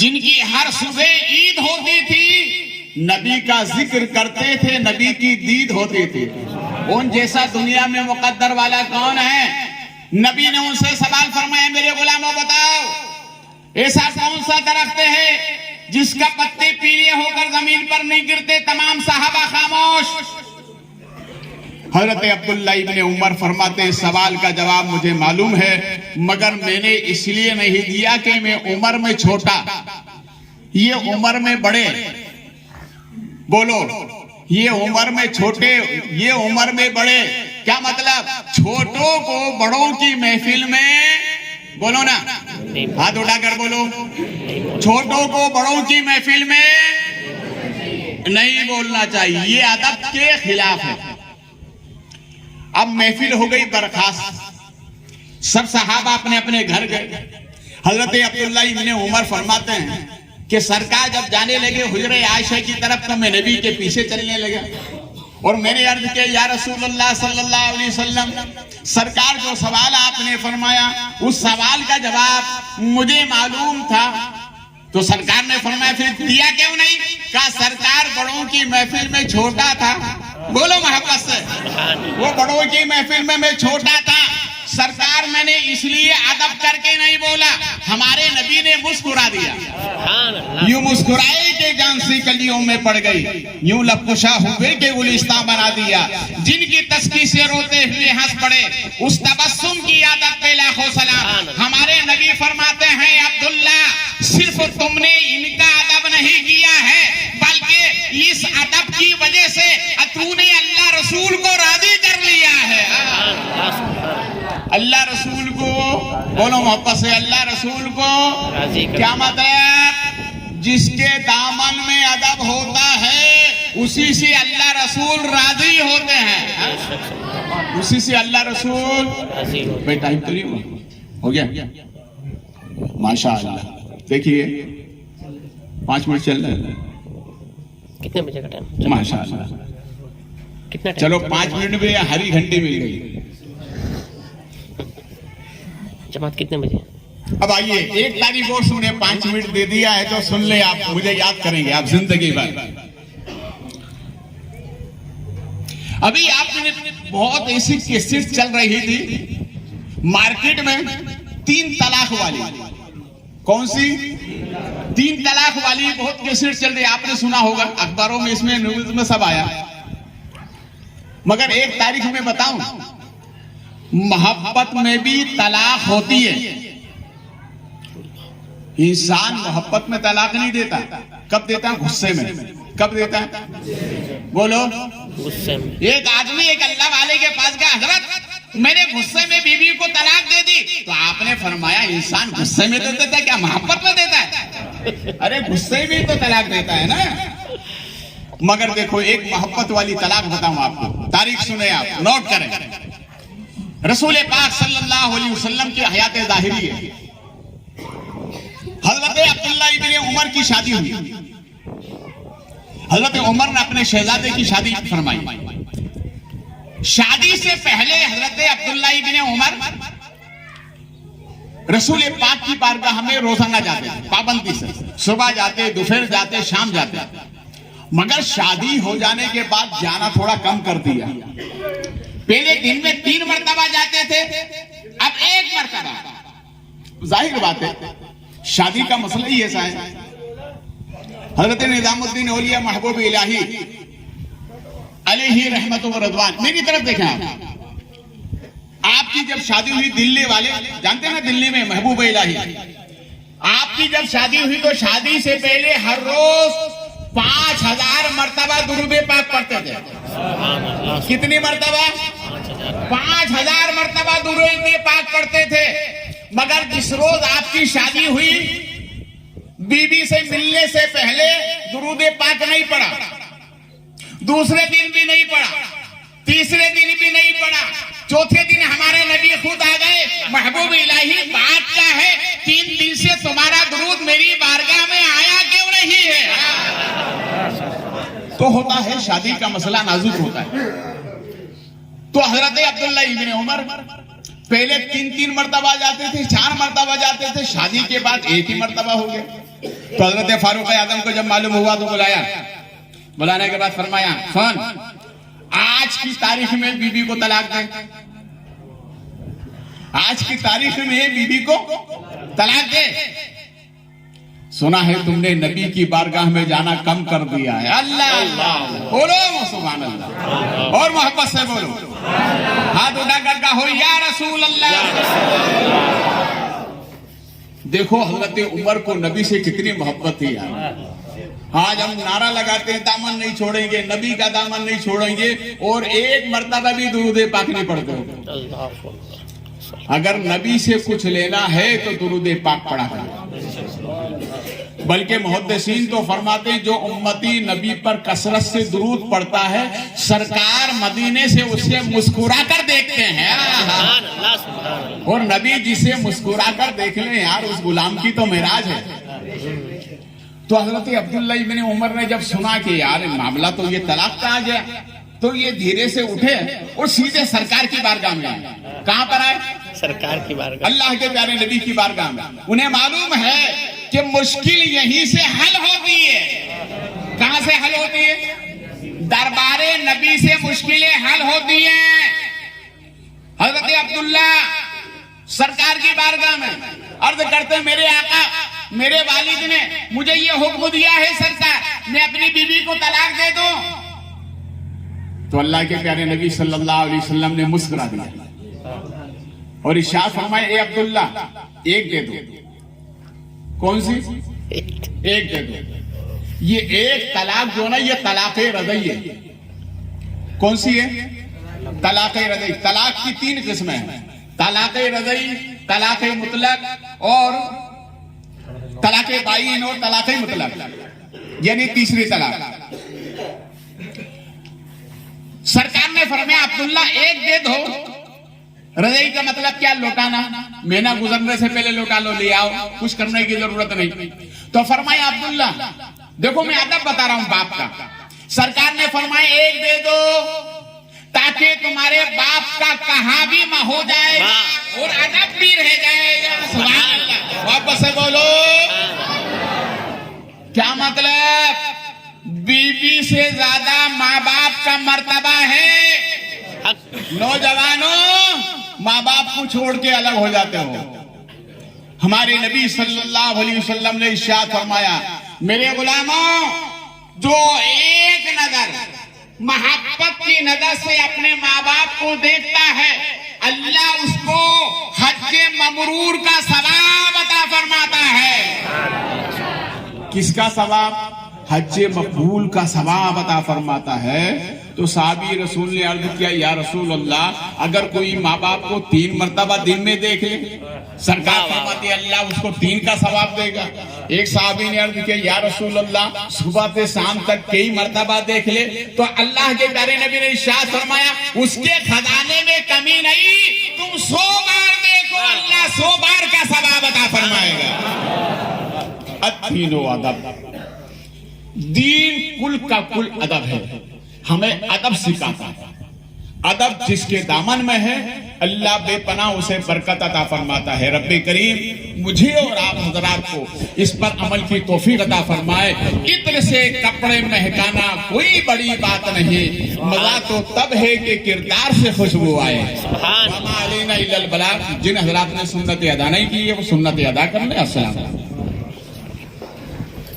جن کی ہر صبح عید ہوتی تھی، نبی کا ذکر کرتے تھے، نبی کی دید ہوتی تھی۔ ان جیسا دنیا میں مقدر والا کون ہے؟ نبی نے ان سے سوال فرمایا، میرے غلاموں بتاؤ ایسا کون سا درخت ہے جس کا پتے پیلے ہو کر زمین پر نہیں گرتے؟ تمام صحابہ خاموش۔ حضرت عبداللہ ابن عمر فرماتے ہیں سوال کا جواب مجھے معلوم ہے، مگر میں نے اس لیے نہیں دیا کہ میں عمر میں چھوٹا، یہ عمر میں بڑے، بولو یہ عمر میں چھوٹے، یہ عمر میں بڑے، کیا مطلب؟ چھوٹوں کو بڑوں کی محفل میں، بولو نا، ہاتھ اٹھا کر بولو، چھوٹوں کو بڑوں کی محفل میں نہیں بولنا چاہیے، یہ ادب کے خلاف ہے۔ اب محفل ہو گئی برخاست، سب صحابہ اپنے اپنے گھر گئے۔ حضرت عبداللہ ابن عمر فرماتے ہیں کہ سرکار جب جانے لگے حجرہ عائشہ کی طرف تو میں نبی کے پیچھے چلنے لگا اور میں نے عرض کیا یا رسول اللہ صلی اللہ علیہ وسلم، سرکار جو سوال آپ نے فرمایا اس سوال کا جواب مجھے معلوم تھا۔ تو سرکار نے فرمایا پھر دیا کیوں نہیں؟ کہا سرکار بڑوں کی محفل میں چھوٹا تھا، بولو محبت سے، وہ بڑوں کی محفل میں چھوٹا تھا، سرکار میں نے اس لیے ادب کر کے نہیں بولا۔ ہمارے نبی نے مسکرا دیا، یوں مسکرائے کہ جان سی کلیوں میں پڑ گئی، یوں لب کشا ہوئے کہ گلستان بنا دیا، جن کی تسکی سے روتے ہوئے ہنس پڑے، اس تبسم کی عادت پہ لاکھوں سلام۔ ہمارے نبی فرماتے ہیں عبداللہ صرف تم نے ان کا ادب نہیں کیا ہے بلکہ اس ادب کی وجہ سے تو نے اللہ رسول کو راضی کر لیا ہے۔ اللہ رسول کو، بولو محبت سے، اللہ رسول کو کیا مطلب؟ جس کے دامن میں ادب ہوتا ہے اسی سے اللہ رسول راضی ہوتے ہیں، اسی سے اللہ رسول۔ بھائی ٹائم تو نہیں ہو گیا؟ ماشاءاللہ دیکھیے 5 منٹ چل رہے ہیں، کتنے بجے کا ٹائم؟ ماشاءاللہ کتنا ٹائم؟ چلو 5 منٹ میں ہری گھنٹی مل گئی۔ جماعت کتنے بجے؟ اب آئیے ایک تاریخ اور سنے، 5 منٹ دے دیا ہے تو سن لیں، آپ مجھے یاد کریں گے آپ زندگی بھر۔ ابھی آپ نے بہت ایسی کیسٹ چل رہی تھی مارکیٹ میں 3 طلاق والی، کون سی؟ 3 طلاق والی بہت کیسٹ چل رہی، آپ نے سنا ہوگا اخباروں میں، اس میں نیوز میں سب آیا۔ مگر ایک تاریخ میں بتاؤں، محبت میں بھی طلاق ہوتی ہے۔ انسان محبت میں طلاق نہیں دیتا، کب دیتا ہے؟ غصے میں۔ کب دیتا ہے؟ بولو۔ غصے میں۔ ایک آدمی ایک اللہ والے کے پاس گیا، حضرت میں نے غصے میں بیوی کو طلاق دے دی، تو آپ نے فرمایا انسان غصے میں دیتا ہے کیا محبت میں دیتا ہے؟ ارے غصے میں تو طلاق دیتا ہے نا۔ مگر دیکھو ایک محبت والی طلاق بتاؤں آپ کو، تاریخ سنیں، آپ نوٹ کریں۔ رسول پاک صلی اللہ علیہ وسلم کی حیات ظاہری ہے، حضرت عبداللہ ابن عمر کی شادی ہوئی، حضرت عمر نے اپنے شہزادے کی شادی فرمائی۔ شادی سے پہلے حضرت عبداللہ ابن عمر رسول پاک کی بارگاہ میں روزانہ جاتے، پابندی سے، صبح جاتے، دوپہر جاتے، شام جاتے۔ مگر شادی ہو جانے کے بعد جانا تھوڑا کم کر دیا، پہلے دن میں 3 مرتبہ جاتے تھے، اب 1 مرتبہ۔ ظاہر بات ہے شادی کا مسئلہ ہی ایسا ہے۔ حضرت نظام الدین اولیاء محبوب الہی علیہ رحمت و رضوان، میری طرف دیکھیں آپ کی جب شادی ہوئی، دلی والے جانتے ہیں نا، دلی میں محبوب الہی، آپ کی جب شادی ہوئی تو شادی سے پہلے ہر روز 5000 مرتبہ درود پاک پڑھتے تھے۔ کتنی مرتبہ؟ 5000 مرتبہ درود پاک پڑھتے تھے۔ مگر جس روز آپ کی شادی ہوئی، بی بی سے ملنے سے پہلے درود پاک نہیں پڑھا، دوسرے دن بھی نہیں پڑھا، تیسرے دن بھی نہیں پڑھا، چوتھے دن ہمارے نبی خود آ گئے، محبوب الہی بات کیا ہے؟ 3 دن سے تمہارا درود میری بارگاہ میں آیا کیوں نہیں ہے؟ تو ہوتا ہے شادی کا مسئلہ نازک ہوتا ہے۔ تو حضرت عبداللہ ابن عمر پہلے 3 مرتبہ جاتے تھے، 4 مرتبہ جاتے تھے، شادی کے بعد 1 ہی مرتبہ ہو گیا۔ تو حضرت فاروق اعظم کو جب معلوم ہوا تو بلایا. بلانے کے بعد فرمایا سن آج کی تاریخ میں بی بی کو طلاق دے. آج کی تاریخ میں بی بی کو طلاق دے. سنا ہے تم نے نبی کی بارگاہ میں جانا کم کر دیا ہے. اللہ اللہ بولو سبحان اللہ اور محبت سے بولو. ہاتھ اٹھا کر کہو یا رسول اللہ. دیکھو حضرت عمر کو نبی سے کتنی محبت تھی یار. آج ہم نعرہ لگاتے ہیں دامن نہیں چھوڑیں گے, نبی کا دامن نہیں چھوڑیں گے, اور ایک مرتبہ بھی درود پاک نہیں پڑھتے ہو. اگر نبی سے کچھ لینا ہے تو درود پاک پڑھا کرو. بلکہ محدثین تو فرماتے ہیں جو امتی نبی پر کثرت سے درود پڑھتا ہے سرکار مدینے سے اسے مسکرا کر دیکھتے ہیں. اور نبی جسے مسکرا کر دیکھ لیں یار اس غلام کی تو معراج ہے. تو حضرت عبداللہ ابن عمر نے جب سنا کہ یار معاملہ تو یہ طلاق کا آ گیا تو یہ دھیرے سے اٹھے اور سیدھے سرکار کی بارگاہ میں آئے. کہاں پر آئے؟ سرکار کی بارگاہ, اللہ کے پیارے نبی کی بارگاہ میں. انہیں معلوم ہے کہ مشکل یہیں سے حل ہوتی ہے. کہاں سے حل ہوتی ہے؟ دربار نبی سے مشکلیں حل ہوتی ہیں. حضرت عبداللہ سرکار کی بارگاہ میں عرض کرتے ہیں میرے آقا میرے والد نے مجھے یہ حکم دیا ہے سرکار میں اپنی بیوی کو طلاق دے دوں. تو اللہ کے پیارے نبی صلی اللہ علیہ وسلم نے مسکرا دیا اور ارشاد فرمایا اے عبداللہ ایک دے دو. کون سی؟ ایک دے دو. یہ ایک طلاق جو نا یہ طلاق رضعی ہے. کون سی ہے؟ طلاق رضعی. طلاق کی 3 قسمیں ہیں, طلاق رضعی, طلاق مطلق اور طلاق بائن اور طلاق مطلق, یعنی تیسری طلاق. سرکار نے فرمایا عبداللہ ایک دے دو. رضعی کا مطلب کیا؟ لوٹانا. مہینہ گزرنے سے پہلے لوٹا لو, لے آؤ, کچھ کرنے کی ضرورت نہیں. تو فرمایا عبداللہ دیکھو میں ادب بتا رہا ہوں باپ کا. سرکار نے فرمایا ایک دے دو تاکہ تمہارے باپ کا کہاں بھی ماں ہو جائے اور ادب بھی رہ جائے گا. سبحان اللہ. واپس سے بولو. کیا مطلب؟ بیوی سے زیادہ ماں باپ کا مرتبہ ہے. نوجوانوں ماں باپ کو چھوڑ کے الگ ہو جاتے ہو. ہمارے نبی صلی اللہ علیہ وسلم نے ارشاد فرمایا میرے غلاموں جو ایک نظر محبت کی نظر سے اپنے ماں باپ کو دیکھتا ہے اللہ اس کو حج مبرور کا ثواب عطا فرماتا ہے. کس کا ثواب؟ حج مقبول کا ثواب عطا فرماتا ہے. تو صحابی رسول نے عرض کیا یا رسول اللہ اگر کوئی ماں باپ کو 3 مرتبہ دن میں دیکھ لے, سرکار فرماتی ہے اللہ اس کو 3 کا ثواب دے گا. ایک صحابی نے عرض کیا یا رسول اللہ صبح سے شام تک کئی مرتبہ دیکھ لے تو اللہ کے پیارے نبی نے ارشاد فرمایا اس کے خزانے میں کمی نہیں, تم 100 بار دیکھو اللہ 100 بار کا ثواب عطا فرمائے گا. الدین و ادب. دین کل کا کل ادب ہے. ہمیں ادب سکھاتا ہے. ادب جس کے دامن میں ہے اللہ بے پناہ اسے برکت عطا فرماتا ہے. رب کریم مجھے اور آپ حضرات کو اس پر عمل کی توفیق عطا فرمائے. عطر سے کپڑے مہکانا کوئی بڑی بات نہیں, مزہ تو تب ہے کہ کردار سے خوشبو آئے. وما علینا الا البلاغ. جن حضرات نے سنت ادا نہیں کی ہے وہ سنت ادا کر لیں. السلام علیکم.